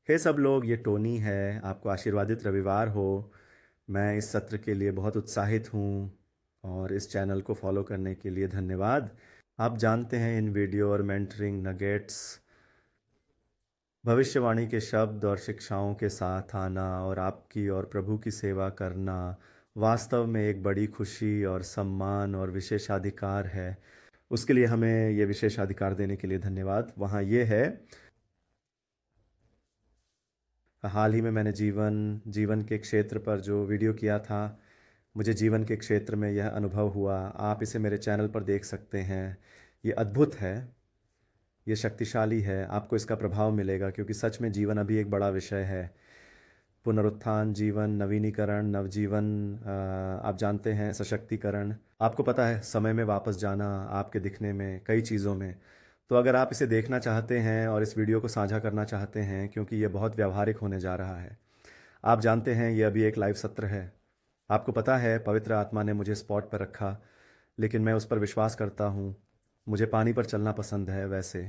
हे सब लोग, ये टोनी है। आपको आशीर्वादित रविवार हो। मैं इस सत्र के लिए बहुत उत्साहित हूँ और इस चैनल को फॉलो करने के लिए धन्यवाद। आप जानते हैं, इन वीडियो और मेंटरिंग नगेट्स, भविष्यवाणी के शब्द और शिक्षाओं के साथ आना और आपकी और प्रभु की सेवा करना वास्तव में एक बड़ी खुशी और सम्मान और विशेषाधिकार है। उसके लिए हमें ये विशेषाधिकार देने के लिए धन्यवाद। वहाँ ये है, हाल ही में मैंने जीवन के क्षेत्र पर जो वीडियो किया था, मुझे जीवन के क्षेत्र में यह अनुभव हुआ। आप इसे मेरे चैनल पर देख सकते हैं। ये अद्भुत है, ये शक्तिशाली है। आपको इसका प्रभाव मिलेगा क्योंकि सच में जीवन अभी एक बड़ा विषय है। पुनरुत्थान, जीवन, नवीनीकरण, नवजीवन, आप जानते हैं, सशक्तिकरण। आपको पता है, समय में वापस जाना, आपके दिखने में, कई चीज़ों में। तो अगर आप इसे देखना चाहते हैं और इस वीडियो को साझा करना चाहते हैं, क्योंकि ये बहुत व्यावहारिक होने जा रहा है। आप जानते हैं, ये अभी एक लाइव सत्र है। आपको पता है, पवित्र आत्मा ने मुझे स्पॉट पर रखा, लेकिन मैं उस पर विश्वास करता हूँ। मुझे पानी पर चलना पसंद है। वैसे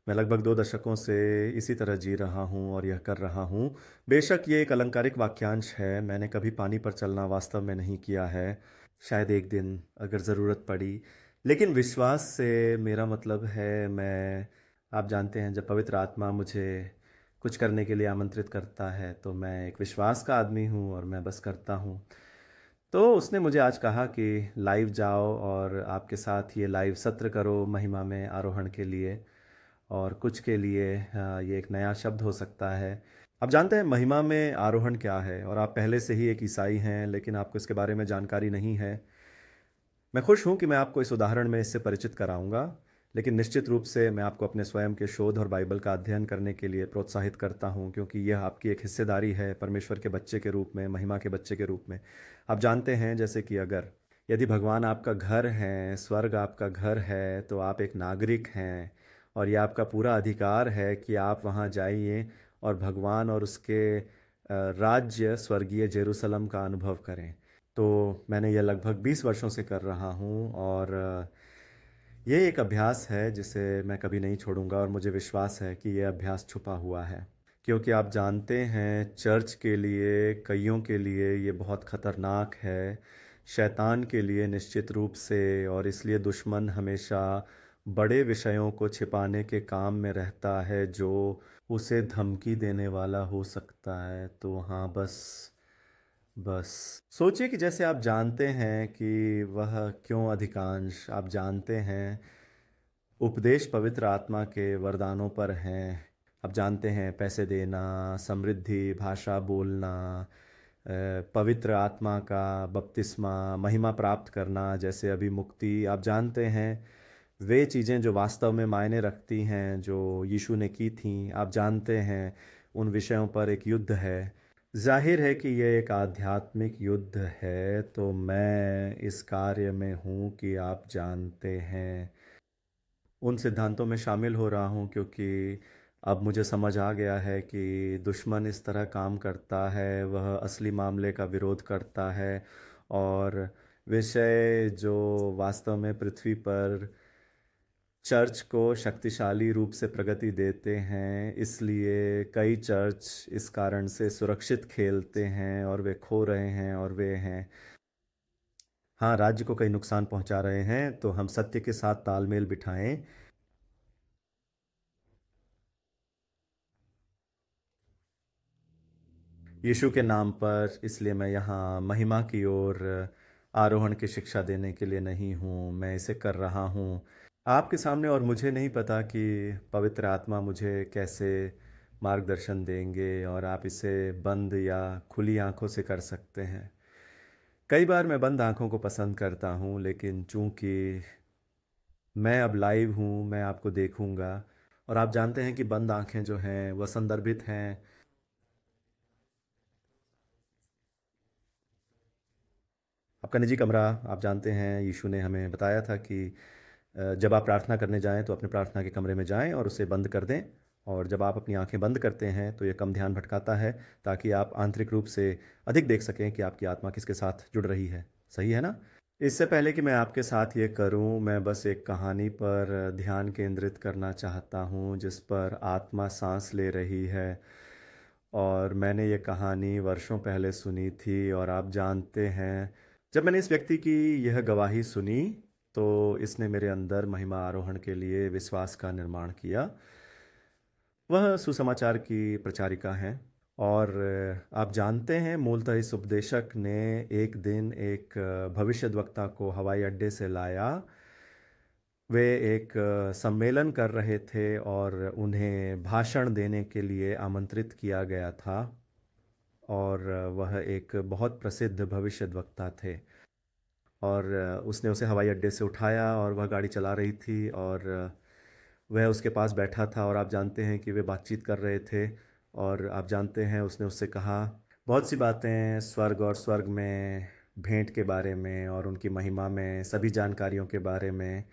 मैं लगभग 2 दशकों से इसी तरह जी रहा हूँ और यह कर रहा हूँ। बेशक ये एक अलंकारिक वाक्यांश है। मैंने कभी पानी पर चलना वास्तव में नहीं किया है। शायद एक दिन अगर ज़रूरत पड़ी। लेकिन विश्वास से मेरा मतलब है, आप जानते हैं, जब पवित्र आत्मा मुझे कुछ करने के लिए आमंत्रित करता है तो मैं एक विश्वास का आदमी हूँ और मैं बस करता हूँ। तो उसने मुझे आज कहा कि लाइव जाओ और आपके साथ ये लाइव सत्र करो महिमा में आरोहण के लिए। और कुछ के लिए ये एक नया शब्द हो सकता है। आप जानते हैं महिमा में आरोहण क्या है, और आप पहले से ही एक ईसाई हैं लेकिन आपको इसके बारे में जानकारी नहीं है। मैं खुश हूं कि मैं आपको इस उदाहरण में इससे परिचित कराऊंगा, लेकिन निश्चित रूप से मैं आपको अपने स्वयं के शोध और बाइबल का अध्ययन करने के लिए प्रोत्साहित करता हूं, क्योंकि यह आपकी एक हिस्सेदारी है परमेश्वर के बच्चे के रूप में, महिमा के बच्चे के रूप में। आप जानते हैं, जैसे कि अगर यदि भगवान आपका घर है, स्वर्ग आपका घर है, तो आप एक नागरिक हैं और यह आपका पूरा अधिकार है कि आप वहां जाइए और भगवान और उसके राज्य, स्वर्गीय जेरूसलम का अनुभव करें। तो मैंने यह लगभग 20 वर्षों से कर रहा हूँ और ये एक अभ्यास है जिसे मैं कभी नहीं छोड़ूंगा, और मुझे विश्वास है कि यह अभ्यास छुपा हुआ है। क्योंकि आप जानते हैं, चर्च के लिए, कईयों के लिए ये बहुत खतरनाक है, शैतान के लिए निश्चित रूप से। और इसलिए दुश्मन हमेशा बड़े विषयों को छिपाने के काम में रहता है जो उसे धमकी देने वाला हो सकता है। तो हाँ, बस बस सोचिए कि जैसे आप जानते हैं कि वह क्यों, अधिकांश आप जानते हैं, उपदेश पवित्र आत्मा के वरदानों पर हैं। आप जानते हैं, पैसे देना, समृद्धि, भाषा बोलना, पवित्र आत्मा का बपतिस्मा, महिमा प्राप्त करना, जैसे अभी मुक्ति। आप जानते हैं, वे चीज़ें जो वास्तव में मायने रखती हैं, जो यीशु ने की थीं। आप जानते हैं, उन विषयों पर एक युद्ध है। जाहिर है कि यह एक आध्यात्मिक युद्ध है, तो मैं इस कार्य में हूँ कि आप जानते हैं, उन सिद्धांतों में शामिल हो रहा हूँ, क्योंकि अब मुझे समझ आ गया है कि दुश्मन इस तरह काम करता है। वह असली मामले का विरोध करता है और विषय जो वास्तव में पृथ्वी पर चर्च को शक्तिशाली रूप से प्रगति देते हैं, इसलिए कई चर्च इस कारण से सुरक्षित खेलते हैं और वे खो रहे हैं, और वे हैं, हाँ, राज्य को कई नुकसान पहुंचा रहे हैं। तो हम सत्य के साथ तालमेल बिठाएं। यीशु के नाम पर। इसलिए मैं यहाँ महिमा की ओर आरोहण की शिक्षा देने के लिए नहीं हूँ, मैं इसे कर रहा हूँ आपके सामने। और मुझे नहीं पता कि पवित्र आत्मा मुझे कैसे मार्गदर्शन देंगे, और आप इसे बंद या खुली आंखों से कर सकते हैं। कई बार मैं बंद आंखों को पसंद करता हूँ, लेकिन चूंकि मैं अब लाइव हूँ, मैं आपको देखूंगा। और आप जानते हैं कि बंद आंखें जो हैं वह संदर्भित हैं। आपका निजी कमरा, आप जानते हैं, यीशु ने हमें बताया था कि जब आप प्रार्थना करने जाएं तो अपने प्रार्थना के कमरे में जाएं और उसे बंद कर दें। और जब आप अपनी आंखें बंद करते हैं तो ये कम ध्यान भटकाता है, ताकि आप आंतरिक रूप से अधिक देख सकें कि आपकी आत्मा किसके साथ जुड़ रही है। सही है ना? इससे पहले कि मैं आपके साथ ये करूं, मैं बस एक कहानी पर ध्यान केंद्रित करना चाहता हूं, जिस पर आत्मा सांस ले रही है। और मैंने ये कहानी वर्षों पहले सुनी थी। और आप जानते हैं, जब मैंने इस व्यक्ति की यह गवाही सुनी तो इसने मेरे अंदर महिमा आरोहण के लिए विश्वास का निर्माण किया। वह सुसमाचार की प्रचारिका हैं। और आप जानते हैं, मूलतः इस उपदेशक ने एक दिन एक भविष्यद्वक्ता को हवाई अड्डे से लाया। वे एक सम्मेलन कर रहे थे और उन्हें भाषण देने के लिए आमंत्रित किया गया था। और वह एक बहुत प्रसिद्ध भविष्यद्वक्ता थे। और उसने उसे हवाई अड्डे से उठाया और वह गाड़ी चला रही थी और वह उसके पास बैठा था। और आप जानते हैं कि वे बातचीत कर रहे थे। और आप जानते हैं, उसने उससे कहा बहुत सी बातें स्वर्ग और स्वर्ग में भेंट के बारे में और उनकी महिमा में सभी जानकारियों के बारे में।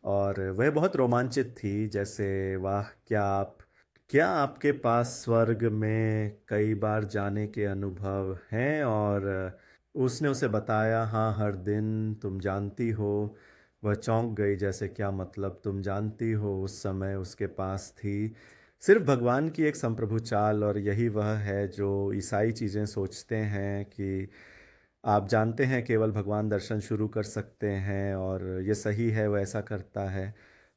और वह बहुत रोमांचित थी, जैसे वाह, क्या आपके पास स्वर्ग में कई बार जाने के अनुभव हैं। और उसने उसे बताया, हाँ, हर दिन, तुम जानती हो। वह चौंक गई, जैसे क्या मतलब, तुम जानती हो। उस समय उसके पास थी सिर्फ भगवान की एक संप्रभु चाल। और यही वह है जो ईसाई चीज़ें सोचते हैं कि आप जानते हैं केवल भगवान दर्शन शुरू कर सकते हैं। और ये सही है, वह ऐसा करता है।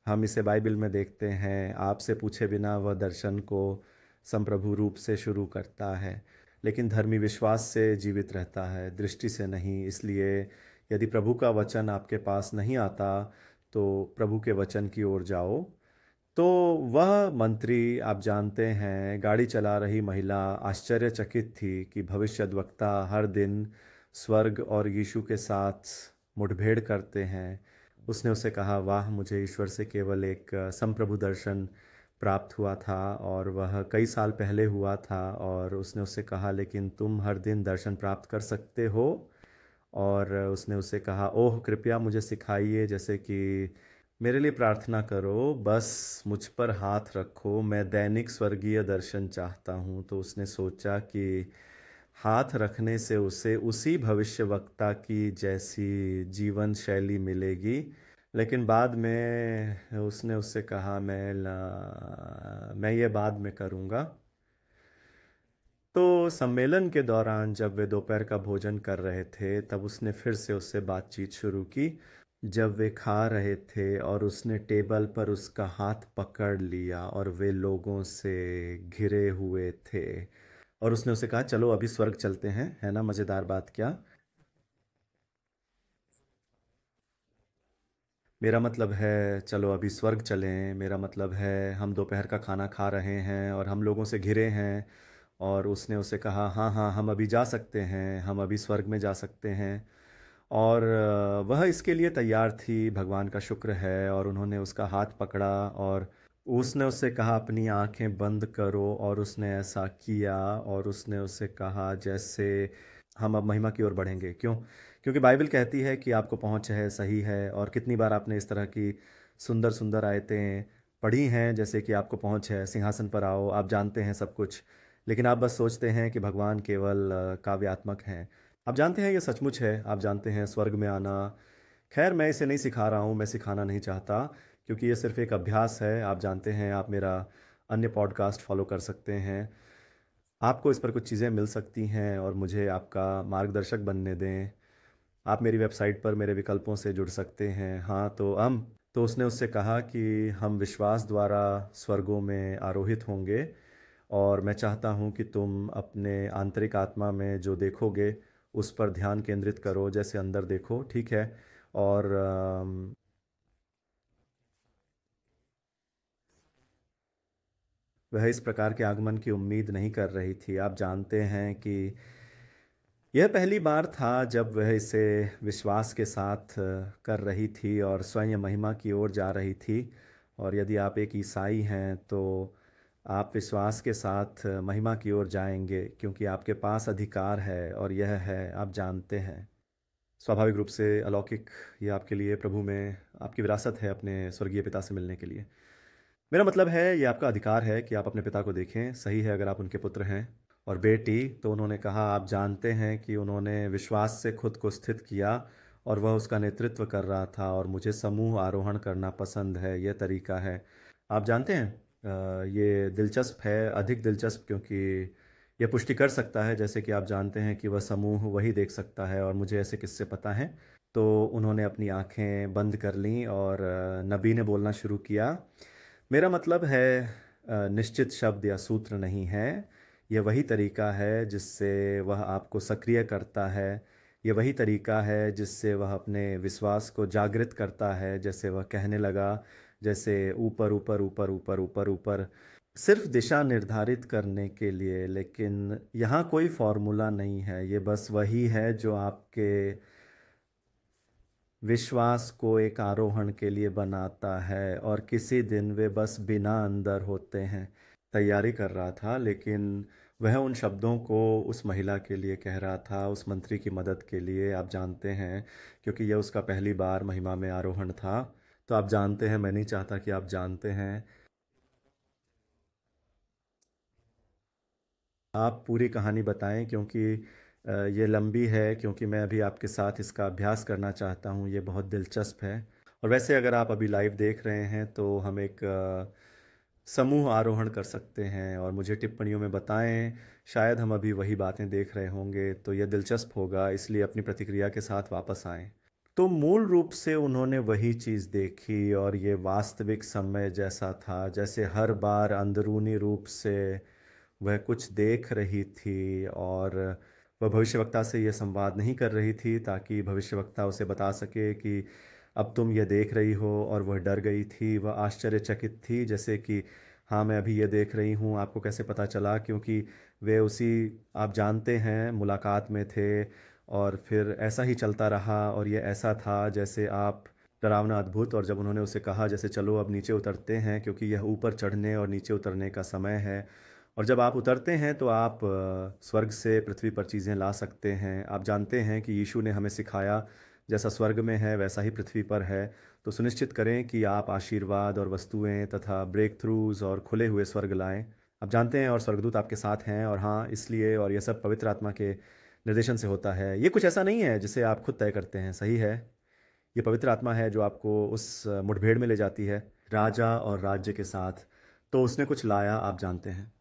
हम इसे बाइबल में देखते हैं, आपसे पूछे बिना वह दर्शन को संप्रभु रूप से शुरू करता है। लेकिन धर्मी विश्वास से जीवित रहता है, दृष्टि से नहीं। इसलिए यदि प्रभु का वचन आपके पास नहीं आता तो प्रभु के वचन की ओर जाओ। तो वह मंत्री, आप जानते हैं, गाड़ी चला रही महिला आश्चर्यचकित थी कि भविष्यद्वक्ता हर दिन स्वर्ग और यीशु के साथ मुठभेड़ करते हैं। उसने उसे कहा, वाह, मुझे ईश्वर से केवल एक संप्रभु दर्शन प्राप्त हुआ था और वह कई साल पहले हुआ था। और उसने उससे कहा, लेकिन तुम हर दिन दर्शन प्राप्त कर सकते हो। और उसने उसे कहा, ओह, कृपया मुझे सिखाइए, जैसे कि मेरे लिए प्रार्थना करो, बस मुझ पर हाथ रखो, मैं दैनिक स्वर्गीय दर्शन चाहता हूँ। तो उसने सोचा कि हाथ रखने से उसे उसी भविष्यवक्ता की जैसी जीवन शैली मिलेगी। लेकिन बाद में उसने उससे कहा, मैं ये बाद में करूँगा। तो सम्मेलन के दौरान जब वे दोपहर का भोजन कर रहे थे, तब उसने फिर से उससे बातचीत शुरू की। जब वे खा रहे थे और उसने टेबल पर उसका हाथ पकड़ लिया और वे लोगों से घिरे हुए थे। और उसने उसे कहा, चलो अभी स्वर्ग चलते हैं, है ना मज़ेदार बात क्या। मेरा मतलब है चलो अभी स्वर्ग चलें, मेरा मतलब है हम दोपहर का खाना खा रहे हैं और हम लोगों से घिरे हैं। और उसने उसे कहा, हाँ हाँ, हम अभी जा सकते हैं, हम अभी स्वर्ग में जा सकते हैं। और वह इसके लिए तैयार थी, भगवान का शुक्र है। और उन्होंने उसका हाथ पकड़ा और उसने उससे कहा, अपनी आंखें बंद करो। और उसने ऐसा किया। और उसने उससे कहा, जैसे हम अब महिमा की ओर बढ़ेंगे। क्यों? क्योंकि बाइबल कहती है कि आपको पहुंच है, सही है। और कितनी बार आपने इस तरह की सुंदर सुंदर आयतें पढ़ी हैं, जैसे कि आपको पहुंच है, सिंहासन पर आओ, आप जानते हैं सब कुछ। लेकिन आप बस सोचते हैं कि भगवान केवल काव्यात्मक हैं। आप जानते हैं ये सचमुच है, आप जानते हैं स्वर्ग में आना। खैर, मैं इसे नहीं सिखा रहा हूँ, मैं सिखाना नहीं चाहता, क्योंकि ये सिर्फ एक अभ्यास है। आप जानते हैं, आप मेरा अन्य पॉडकास्ट फॉलो कर सकते हैं। आपको इस पर कुछ चीज़ें मिल सकती हैं और मुझे आपका मार्गदर्शक बनने दें। आप मेरी वेबसाइट पर मेरे विकल्पों से जुड़ सकते हैं। हाँ, तो उसने उससे कहा कि हम विश्वास द्वारा स्वर्गों में आरोहित होंगे। और मैं चाहता हूँ कि तुम अपने आंतरिक आत्मा में जो देखोगे उस पर ध्यान केंद्रित करो, जैसे अंदर देखो, ठीक है। और वह इस प्रकार के आगमन की उम्मीद नहीं कर रही थी। आप जानते हैं कि यह पहली बार था जब वह इसे विश्वास के साथ कर रही थी और स्वयं महिमा की ओर जा रही थी। और यदि आप एक ईसाई हैं तो आप विश्वास के साथ महिमा की ओर जाएंगे, क्योंकि आपके पास अधिकार है। और यह है, आप जानते हैं, स्वाभाविक रूप से अलौकिक। ये आपके लिए प्रभु में आपकी विरासत है, अपने स्वर्गीय पिता से मिलने के लिए। मेरा मतलब है, ये आपका अधिकार है कि आप अपने पिता को देखें, सही है, अगर आप उनके पुत्र हैं। और बेटी, तो उन्होंने कहा, आप जानते हैं कि उन्होंने विश्वास से खुद को स्थित किया और वह उसका नेतृत्व कर रहा था। और मुझे समूह आरोहण करना पसंद है, यह तरीका है। आप जानते हैं, ये दिलचस्प है, अधिक दिलचस्प, क्योंकि यह पुष्टि कर सकता है, जैसे कि आप जानते हैं कि वह समूह वही देख सकता है और मुझे ऐसे किस्से पता हैं। तो उन्होंने अपनी आंखें बंद कर लीं और नबी ने बोलना शुरू किया। मेरा मतलब है निश्चित शब्द या सूत्र नहीं है। यह वही तरीका है जिससे वह आपको सक्रिय करता है। यह वही तरीका है जिससे वह अपने विश्वास को जागृत करता है। जैसे वह कहने लगा, जैसे ऊपर ऊपर ऊपर ऊपर ऊपर ऊपर, सिर्फ दिशा निर्धारित करने के लिए। लेकिन यहाँ कोई फॉर्मूला नहीं है, ये बस वही है जो आपके विश्वास को एक आरोहण के लिए बनाता है। और किसी दिन वे बस बिना अंदर होते हैं। तैयारी कर रहा था, लेकिन वह उन शब्दों को उस महिला के लिए कह रहा था, उस मंत्री की मदद के लिए। आप जानते हैं, क्योंकि यह उसका पहली बार महिमा में आरोहण था। तो आप जानते हैं, मैं नहीं चाहता कि आप जानते हैं। आप पूरी कहानी बताएं, क्योंकि ये लंबी है, क्योंकि मैं अभी आपके साथ इसका अभ्यास करना चाहता हूँ। ये बहुत दिलचस्प है। और वैसे अगर आप अभी लाइव देख रहे हैं तो हम एक समूह आरोहण कर सकते हैं और मुझे टिप्पणियों में बताएं। शायद हम अभी वही बातें देख रहे होंगे, तो यह दिलचस्प होगा, इसलिए अपनी प्रतिक्रिया के साथ वापस आएं। तो मूल रूप से उन्होंने वही चीज़ देखी और ये वास्तविक समय जैसा था, जैसे हर बार अंदरूनी रूप से वह कुछ देख रही थी। और वह भविष्यवक्ता से यह संवाद नहीं कर रही थी ताकि भविष्यवक्ता उसे बता सके कि अब तुम ये देख रही हो। और वह डर गई थी, वह आश्चर्यचकित थी, जैसे कि हाँ, मैं अभी ये देख रही हूँ, आपको कैसे पता चला? क्योंकि वे उसी, आप जानते हैं, मुलाकात में थे। और फिर ऐसा ही चलता रहा और ये ऐसा था जैसे आप, डरावना अद्भुत। और जब उन्होंने उसे कहा जैसे चलो अब नीचे उतरते हैं, क्योंकि यह ऊपर चढ़ने और नीचे उतरने का समय है। और जब आप उतरते हैं तो आप स्वर्ग से पृथ्वी पर चीज़ें ला सकते हैं। आप जानते हैं कि यीशु ने हमें सिखाया, जैसा स्वर्ग में है वैसा ही पृथ्वी पर है। तो सुनिश्चित करें कि आप आशीर्वाद और वस्तुएं तथा ब्रेक थ्रूज और खुले हुए स्वर्ग लाएं। आप जानते हैं, और स्वर्गदूत आपके साथ हैं। और हाँ, इसलिए, और यह सब पवित्र आत्मा के निर्देशन से होता है। ये कुछ ऐसा नहीं है जिसे आप खुद तय करते हैं, सही है। ये पवित्र आत्मा है जो आपको उस मुठभेड़ में ले जाती है, राजा और राज्य के साथ। तो उसने कुछ लाया, आप जानते हैं।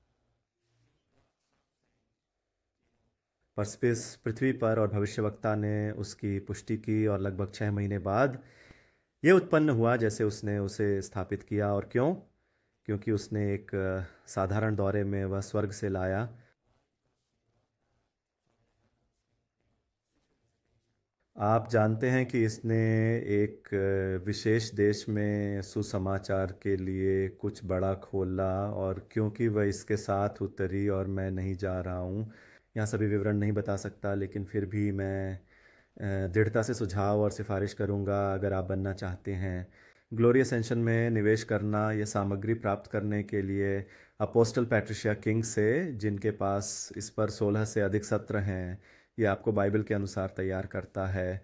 पर स्पेस पृथ्वी पर, और भविष्यवक्ता ने उसकी पुष्टि की। और लगभग 6 महीने बाद ये उत्पन्न हुआ जैसे उसने उसे स्थापित किया। और क्यों? क्योंकि उसने एक साधारण दौरे में वह स्वर्ग से लाया। आप जानते हैं कि इसने एक विशेष देश में सुसमाचार के लिए कुछ बड़ा खोला। और क्योंकि वह इसके साथ उतरी, और मैं नहीं जा रहा हूँ यहाँ सभी विवरण नहीं बता सकता, लेकिन फिर भी मैं दृढ़ता से सुझाव और सिफारिश करूँगा, अगर आप बनना चाहते हैं ग्लोरी असेंशन में निवेश करना, यह सामग्री प्राप्त करने के लिए अपोस्टल पैट्रिशिया किंग से, जिनके पास इस पर 16 से अधिक सत्र हैं। ये आपको बाइबल के अनुसार तैयार करता है।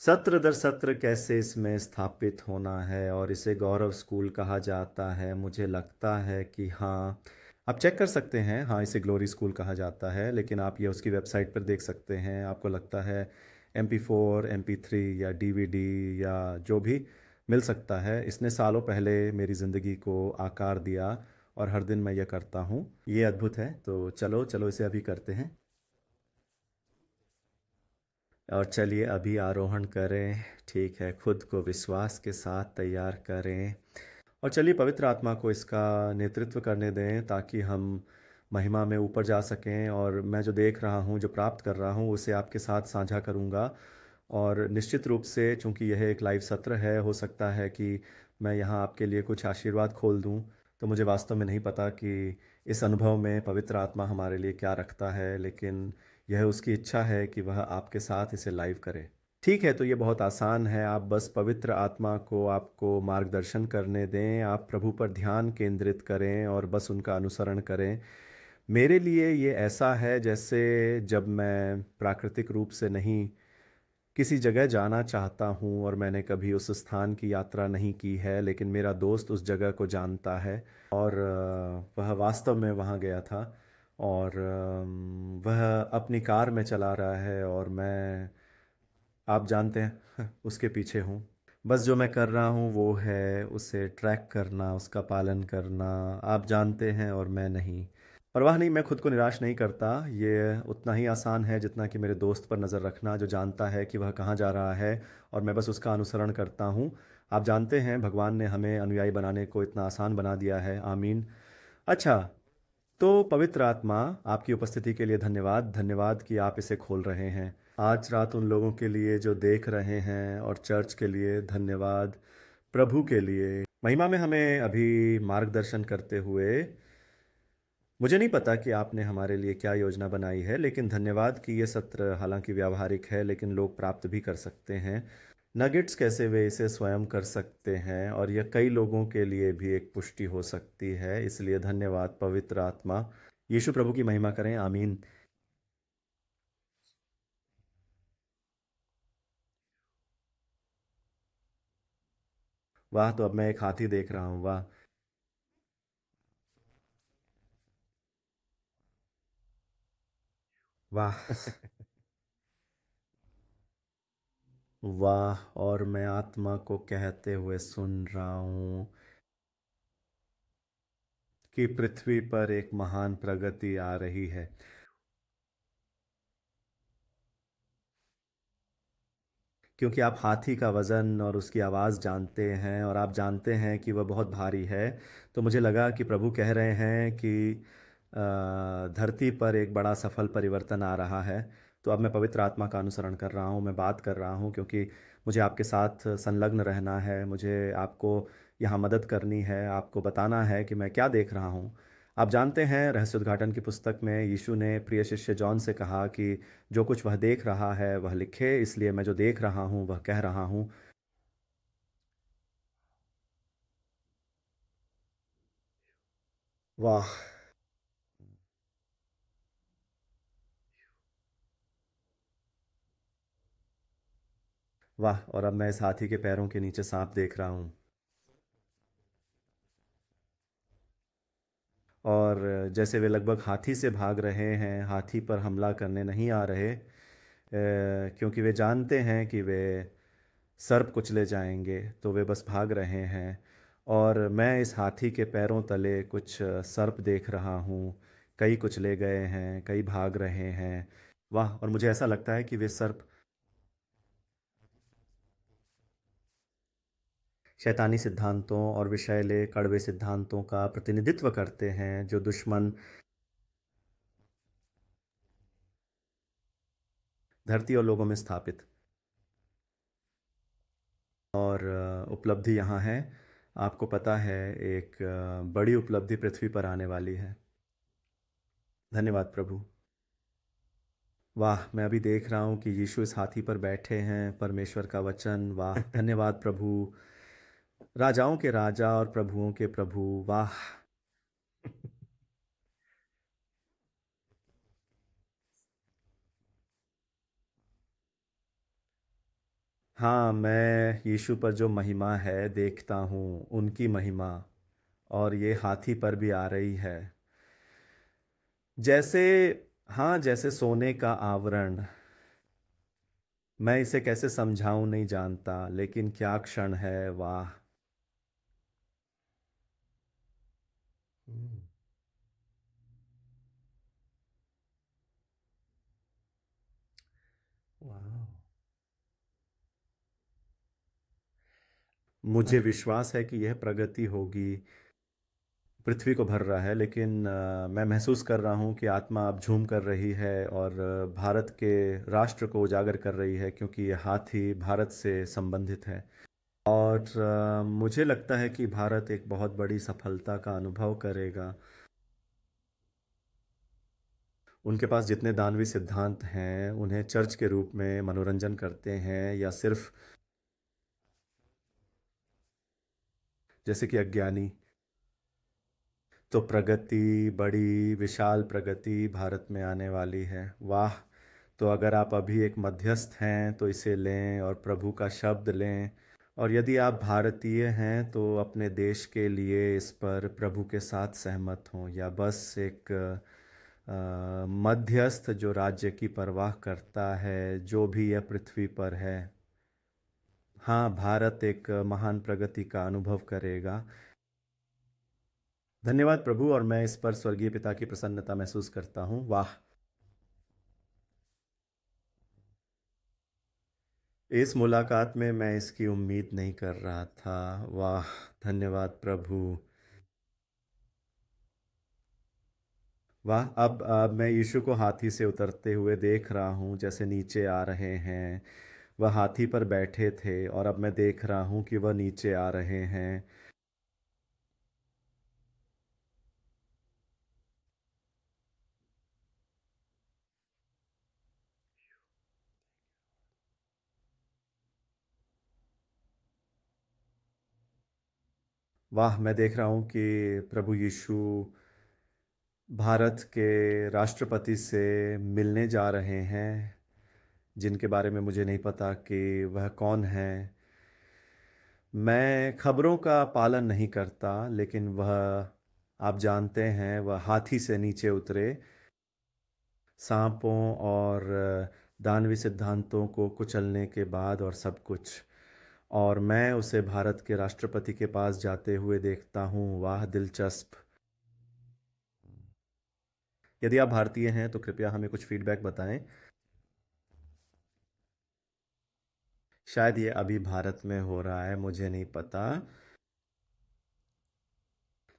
सत्र दर सत्र कैसे इसमें स्थापित होना है, और इसे गौरव स्कूल कहा जाता है। मुझे लगता है कि हाँ, आप चेक कर सकते हैं। हाँ, इसे ग्लोरी स्कूल कहा जाता है, लेकिन आप ये उसकी वेबसाइट पर देख सकते हैं। आपको लगता है MP4, MP3 या DVD या जो भी मिल सकता है। इसने सालों पहले मेरी ज़िंदगी को आकार दिया और हर दिन मैं यह करता हूँ। ये अद्भुत है। तो चलो चलो इसे अभी करते हैं। और चलिए अभी आरोहण करें। ठीक है, खुद को विश्वास के साथ तैयार करें। और चलिए पवित्र आत्मा को इसका नेतृत्व करने दें, ताकि हम महिमा में ऊपर जा सकें। और मैं जो देख रहा हूँ, जो प्राप्त कर रहा हूँ, उसे आपके साथ साझा करूँगा। और निश्चित रूप से, चूंकि यह एक लाइव सत्र है, हो सकता है कि मैं यहाँ आपके लिए कुछ आशीर्वाद खोल दूँ। तो मुझे वास्तव में नहीं पता कि इस अनुभव में पवित्र आत्मा हमारे लिए क्या रखता है, लेकिन यह उसकी इच्छा है कि वह आपके साथ इसे लाइव करे। ठीक है, तो ये बहुत आसान है। आप बस पवित्र आत्मा को आपको मार्गदर्शन करने दें। आप प्रभु पर ध्यान केंद्रित करें और बस उनका अनुसरण करें। मेरे लिए ये ऐसा है जैसे जब मैं प्राकृतिक रूप से नहीं किसी जगह जाना चाहता हूँ और मैंने कभी उस स्थान की यात्रा नहीं की है, लेकिन मेरा दोस्त उस जगह को जानता है। और वह वास्तव में वहाँ गया था। और वह अपनी कार में चला रहा है और मैं, आप जानते हैं, उसके पीछे हूँ। बस जो मैं कर रहा हूँ वो है उसे ट्रैक करना, उसका पालन करना। आप जानते हैं और मैं नहीं। परवाह नहीं, मैं खुद को निराश नहीं करता। ये उतना ही आसान है जितना कि मेरे दोस्त पर नज़र रखना, जो जानता है कि वह कहाँ जा रहा है और मैं बस उसका अनुसरण करता हूँ। आप जानते हैं भगवान ने हमें अनुयायी बनाने को इतना आसान बना दिया है। आमीन। अच्छा, तो पवित्र आत्मा, आपकी उपस्थिति के लिए धन्यवाद। धन्यवाद कि आप इसे खोल रहे हैं आज रात उन लोगों के लिए जो देख रहे हैं, और चर्च के लिए धन्यवाद। प्रभु के लिए महिमा में हमें अभी मार्गदर्शन करते हुए, मुझे नहीं पता कि आपने हमारे लिए क्या योजना बनाई है, लेकिन धन्यवाद कि ये सत्र हालांकि व्यावहारिक है लेकिन लोग प्राप्त भी कर सकते हैं। नगेट्स कैसे वे इसे स्वयं कर सकते हैं, और यह कई लोगों के लिए भी एक पुष्टि हो सकती है। इसलिए धन्यवाद पवित्र आत्मा। यीशु प्रभु की महिमा करें। आमीन। वाह, तो अब मैं एक हाथी देख रहा हूँ। वाह। वाह। वाह, और मैं आत्मा को कहते हुए सुन रहा हूँ कि पृथ्वी पर एक महान प्रगति आ रही है। क्योंकि आप हाथी का वजन और उसकी आवाज़ जानते हैं, और आप जानते हैं कि वह बहुत भारी है, तो मुझे लगा कि प्रभु कह रहे हैं कि धरती पर एक बड़ा सफल परिवर्तन आ रहा है। तो अब मैं पवित्र आत्मा का अनुसरण कर रहा हूँ, मैं बात कर रहा हूँ, क्योंकि मुझे आपके साथ संलग्न रहना है। मुझे आपको यहाँ मदद करनी है, आपको बताना है कि मैं क्या देख रहा हूँ। आप जानते हैं रहस्य उद्घाटन की पुस्तक में यीशु ने प्रिय शिष्य जॉन से कहा कि जो कुछ वह देख रहा है वह लिखे। इसलिए मैं जो देख रहा हूँ वह कह रहा हूँ। वाह। वाह, और अब मैं इस हाथी के पैरों के नीचे सांप देख रहा हूँ। और जैसे वे लगभग हाथी से भाग रहे हैं, हाथी पर हमला करने नहीं आ रहे, क्योंकि वे जानते हैं कि वे सर्प कुचले जाएंगे, तो वे बस भाग रहे हैं। और मैं इस हाथी के पैरों तले कुछ सर्प देख रहा हूँ। कई कुचले गए हैं, कई भाग रहे हैं। वाह, और मुझे ऐसा लगता है कि वे सर्प शैतानी सिद्धांतों और विषैले कड़वे सिद्धांतों का प्रतिनिधित्व करते हैं, जो दुश्मन धरती और लोगों में स्थापित। और उपलब्धि यहाँ है। आपको पता है, एक बड़ी उपलब्धि पृथ्वी पर आने वाली है। धन्यवाद प्रभु। वाह, मैं अभी देख रहा हूँ कि यीशु इस हाथी पर बैठे हैं, परमेश्वर का वचन। वाह, धन्यवाद प्रभु। राजाओं के राजा और प्रभुओं के प्रभु। वाह। हाँ, मैं यीशु पर जो महिमा है देखता हूँ, उनकी महिमा, और ये हाथी पर भी आ रही है। जैसे, हाँ, जैसे सोने का आवरण। मैं इसे कैसे समझाऊं नहीं जानता, लेकिन क्या क्षण है। वाह। हम्म। वाह। मुझे विश्वास है कि यह प्रगति होगी। पृथ्वी को भर रहा है, लेकिन मैं महसूस कर रहा हूँ कि आत्मा अब झूम कर रही है, और भारत के राष्ट्र को उजागर कर रही है, क्योंकि यह हाथी भारत से संबंधित है। और मुझे लगता है कि भारत एक बहुत बड़ी सफलता का अनुभव करेगा। उनके पास जितने दानवी सिद्धांत हैं, उन्हें चर्च के रूप में मनोरंजन करते हैं, या सिर्फ जैसे कि अज्ञानी। तो प्रगति, बड़ी विशाल प्रगति भारत में आने वाली है। वाह। तो अगर आप अभी एक मध्यस्थ हैं तो इसे लें और प्रभु का शब्द लें। और यदि आप भारतीय हैं तो अपने देश के लिए इस पर प्रभु के साथ सहमत हों, या बस एक मध्यस्थ जो राज्य की परवाह करता है, जो भी यह पृथ्वी पर है। हाँ, भारत एक महान प्रगति का अनुभव करेगा। धन्यवाद प्रभु, और मैं इस पर स्वर्गीय पिता की प्रसन्नता महसूस करता हूँ। वाह! इस मुलाकात में मैं इसकी उम्मीद नहीं कर रहा था। वाह! धन्यवाद प्रभु। वाह! अब मैं यीशु को हाथी से उतरते हुए देख रहा हूँ, जैसे नीचे आ रहे हैं। वह हाथी पर बैठे थे और अब मैं देख रहा हूँ कि वह नीचे आ रहे हैं। वाह! मैं देख रहा हूँ कि प्रभु यीशु भारत के राष्ट्रपति से मिलने जा रहे हैं, जिनके बारे में मुझे नहीं पता कि वह कौन है। मैं खबरों का पालन नहीं करता, लेकिन वह, आप जानते हैं, वह हाथी से नीचे उतरे, सांपों और दानवी सिद्धांतों को कुचलने के बाद और सब कुछ। और मैं उसे भारत के राष्ट्रपति के पास जाते हुए देखता हूँ। वाह, दिलचस्प। यदि आप भारतीय हैं तो कृपया हमें कुछ फीडबैक बताएं। शायद ये अभी भारत में हो रहा है, मुझे नहीं पता।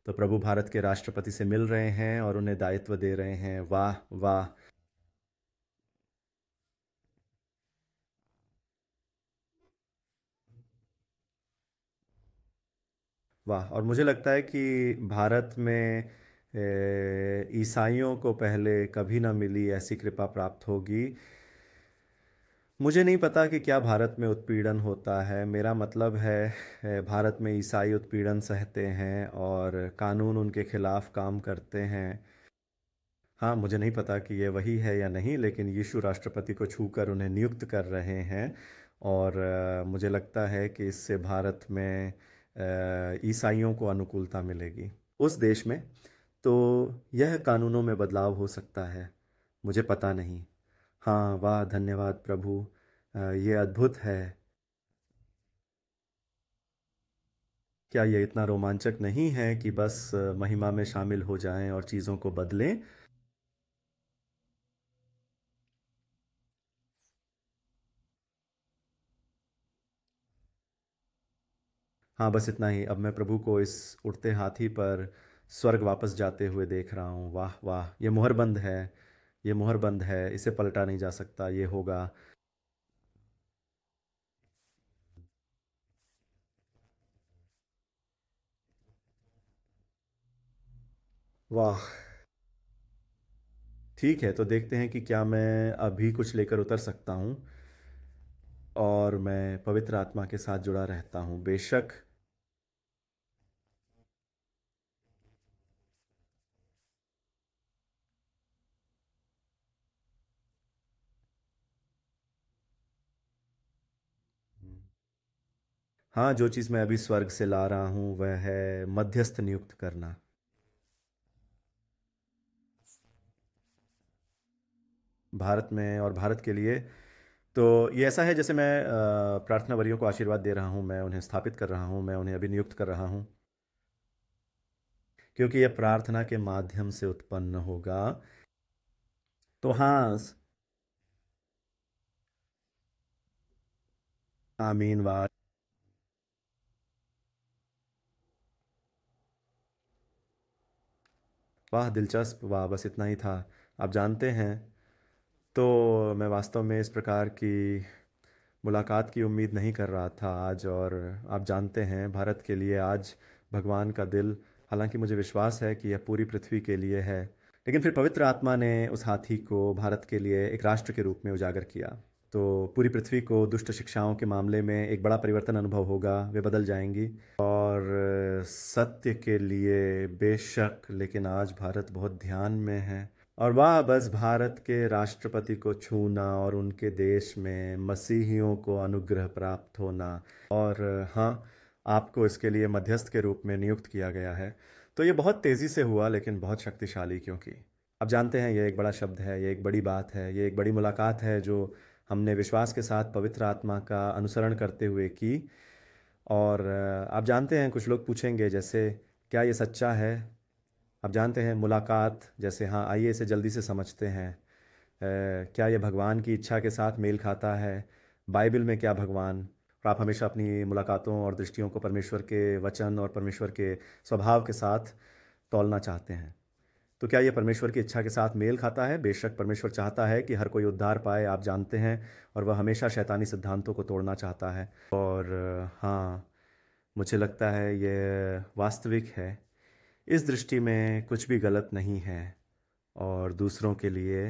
तो प्रभु भारत के राष्ट्रपति से मिल रहे हैं और उन्हें दायित्व दे रहे हैं। वाह वाह वाह! और मुझे लगता है कि भारत में ईसाइयों को पहले कभी ना मिली ऐसी कृपा प्राप्त होगी। मुझे नहीं पता कि क्या भारत में उत्पीड़न होता है। मेरा मतलब है, भारत में ईसाई उत्पीड़न सहते हैं और कानून उनके खिलाफ काम करते हैं। हाँ, मुझे नहीं पता कि ये वही है या नहीं, लेकिन यीशु राष्ट्रपति को छूकर उन्हें नियुक्त कर रहे हैं। और मुझे लगता है कि इससे भारत में ईसाइयों को अनुकूलता मिलेगी उस देश में। तो यह कानूनों में बदलाव हो सकता है, मुझे पता नहीं। हाँ, वाह! धन्यवाद प्रभु। ये अद्भुत है। क्या ये इतना रोमांचक नहीं है कि बस महिमा में शामिल हो जाएं और चीज़ों को बदलें? हाँ, बस इतना ही। अब मैं प्रभु को इस उड़ते हाथी पर स्वर्ग वापस जाते हुए देख रहा हूँ। वाह वाह! ये मुहरबंद है, ये मुहरबंद है, इसे पलटा नहीं जा सकता, ये होगा। वाह! ठीक है, तो देखते हैं कि क्या मैं अभी कुछ लेकर उतर सकता हूँ और मैं पवित्र आत्मा के साथ जुड़ा रहता हूँ, बेशक। हाँ, जो चीज़ मैं अभी स्वर्ग से ला रहा हूँ वह है मध्यस्थ नियुक्त करना भारत में और भारत के लिए। तो ये ऐसा है जैसे मैं प्रार्थना वरियों को आशीर्वाद दे रहा हूँ, मैं उन्हें स्थापित कर रहा हूँ, मैं उन्हें अभी नियुक्त कर रहा हूँ, क्योंकि यह प्रार्थना के माध्यम से उत्पन्न होगा। तो हाँ, आमीन। वाह! वाह, दिलचस्प। वाह, बस इतना ही था। आप जानते हैं, तो मैं वास्तव में इस प्रकार की मुलाकात की उम्मीद नहीं कर रहा था आज। और आप जानते हैं, भारत के लिए आज भगवान का दिल, हालांकि मुझे विश्वास है कि यह पूरी पृथ्वी के लिए है, लेकिन फिर पवित्र आत्मा ने उस हाथी को भारत के लिए एक राष्ट्र के रूप में उजागर किया। तो पूरी पृथ्वी को दुष्ट शिक्षाओं के मामले में एक बड़ा परिवर्तन अनुभव होगा, वे बदल जाएंगी। और सत्य के लिए बेशक, लेकिन आज भारत बहुत ध्यान में है। और वाह, बस भारत के राष्ट्रपति को छूना और उनके देश में मसीहियों को अनुग्रह प्राप्त होना। और हाँ, आपको इसके लिए मध्यस्थ के रूप में नियुक्त किया गया है। तो ये बहुत तेज़ी से हुआ, लेकिन बहुत शक्तिशाली, क्योंकि आप जानते हैं, ये एक बड़ा शब्द है, ये एक बड़ी बात है, ये एक बड़ी मुलाकात है जो हमने विश्वास के साथ पवित्र आत्मा का अनुसरण करते हुए की। और आप जानते हैं, कुछ लोग पूछेंगे जैसे, क्या ये सच्चा है? आप जानते हैं, मुलाकात जैसे, हाँ आइए इसे जल्दी से समझते हैं। क्या ये भगवान की इच्छा के साथ मेल खाता है? बाइबल में क्या भगवान, और आप हमेशा अपनी मुलाकातों और दृष्टियों को परमेश्वर के वचन और परमेश्वर के स्वभाव के साथ तौलना चाहते हैं। तो क्या ये परमेश्वर की इच्छा के साथ मेल खाता है? बेशक परमेश्वर चाहता है कि हर कोई उद्धार पाए, आप जानते हैं, और वह हमेशा शैतानी सिद्धांतों को तोड़ना चाहता है। और हाँ, मुझे लगता है ये वास्तविक है। इस दृष्टि में कुछ भी गलत नहीं है और दूसरों के लिए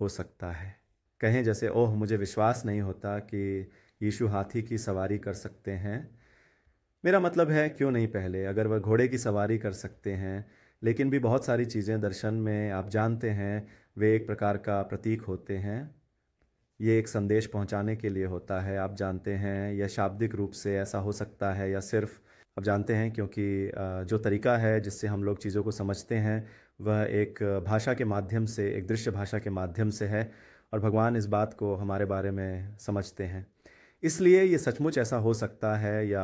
हो सकता है। कहें जैसे, ओह मुझे विश्वास नहीं होता कि यीशु हाथी की सवारी कर सकते हैं। मेरा मतलब है, क्यों नहीं? पहले अगर वह घोड़े की सवारी कर सकते हैं, लेकिन भी बहुत सारी चीज़ें दर्शन में आप जानते हैं वे एक प्रकार का प्रतीक होते हैं। ये एक संदेश पहुंचाने के लिए होता है, आप जानते हैं। यह शाब्दिक रूप से ऐसा हो सकता है या सिर्फ, आप जानते हैं, क्योंकि जो तरीका है जिससे हम लोग चीज़ों को समझते हैं वह एक भाषा के माध्यम से, एक दृश्य भाषा के माध्यम से है, और भगवान इस बात को हमारे बारे में समझते हैं। इसलिए ये सचमुच ऐसा हो सकता है, या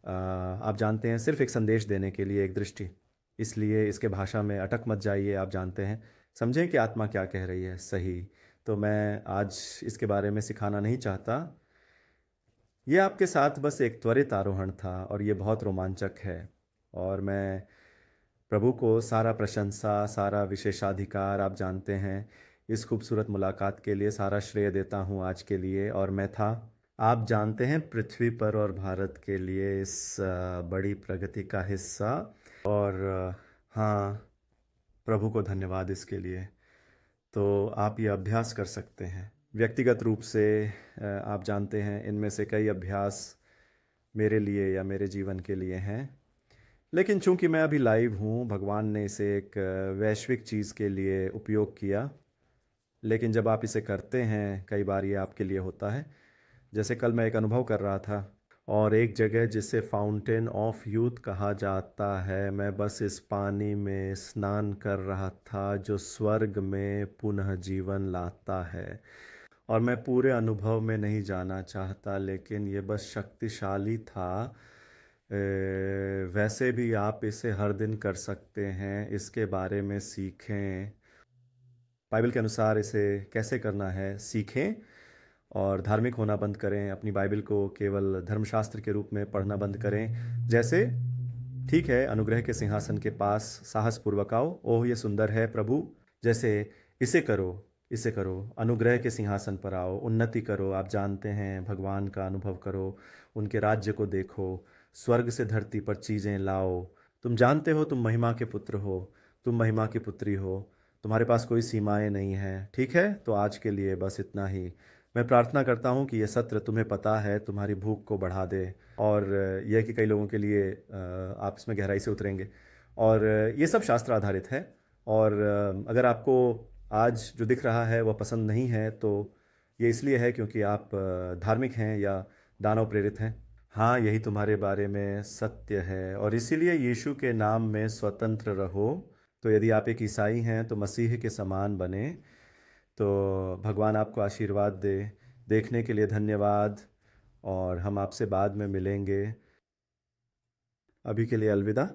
आप जानते हैं, सिर्फ एक संदेश देने के लिए एक दृष्टि। इसलिए इसके भाषा में अटक मत जाइए, आप जानते हैं, समझें कि आत्मा क्या कह रही है। सही। तो मैं आज इसके बारे में सिखाना नहीं चाहता। ये आपके साथ बस एक त्वरित आरोहण था और ये बहुत रोमांचक है। और मैं प्रभु को सारा प्रशंसा, सारा विशेषाधिकार, आप जानते हैं, इस खूबसूरत मुलाकात के लिए सारा श्रेय देता हूँ आज के लिए। और मैं था, आप जानते हैं, पृथ्वी पर और भारत के लिए इस बड़ी प्रगति का हिस्सा। और हाँ, प्रभु को धन्यवाद इसके लिए। तो आप ये अभ्यास कर सकते हैं व्यक्तिगत रूप से। आप जानते हैं, इनमें से कई अभ्यास मेरे लिए या मेरे जीवन के लिए हैं, लेकिन चूंकि मैं अभी लाइव हूँ, भगवान ने इसे एक वैश्विक चीज़ के लिए उपयोग किया। लेकिन जब आप इसे करते हैं, कई बार ये आपके लिए होता है। जैसे कल मैं एक अनुभव कर रहा था, और एक जगह जिसे फाउंटेन ऑफ यूथ कहा जाता है, मैं बस इस पानी में स्नान कर रहा था जो स्वर्ग में पुनः जीवन लाता है। और मैं पूरे अनुभव में नहीं जाना चाहता, लेकिन ये बस शक्तिशाली था। वैसे भी आप इसे हर दिन कर सकते हैं, इसके बारे में सीखें, बाइबल के अनुसार इसे कैसे करना है सीखें, और धार्मिक होना बंद करें। अपनी बाइबल को केवल धर्मशास्त्र के रूप में पढ़ना बंद करें। जैसे, ठीक है, अनुग्रह के सिंहासन के पास साहसपूर्वक आओ, ओह ये सुंदर है प्रभु। जैसे, इसे करो, इसे करो, अनुग्रह के सिंहासन पर आओ, उन्नति करो, आप जानते हैं, भगवान का अनुभव करो, उनके राज्य को देखो, स्वर्ग से धरती पर चीज़ें लाओ। तुम जानते हो, तुम महिमा के पुत्र हो, तुम महिमा की पुत्री हो, तुम्हारे पास कोई सीमाएं नहीं हैं। ठीक है, तो आज के लिए बस इतना ही। मैं प्रार्थना करता हूँ कि यह सत्र, तुम्हें पता है, तुम्हारी भूख को बढ़ा दे, और यह कि कई लोगों के लिए आप इसमें गहराई से उतरेंगे। और ये सब शास्त्र आधारित है। और अगर आपको आज जो दिख रहा है वह पसंद नहीं है, तो ये इसलिए है क्योंकि आप धार्मिक हैं या दानव प्रेरित हैं। हाँ, यही तुम्हारे बारे में सत्य है, और इसीलिए यीशु के नाम में स्वतंत्र रहो। तो यदि आप एक ईसाई हैं तो मसीह के समान बने। तो भगवान आपको आशीर्वाद दे। देखने के लिए धन्यवाद, और हम आपसे बाद में मिलेंगे। अभी के लिए अलविदा।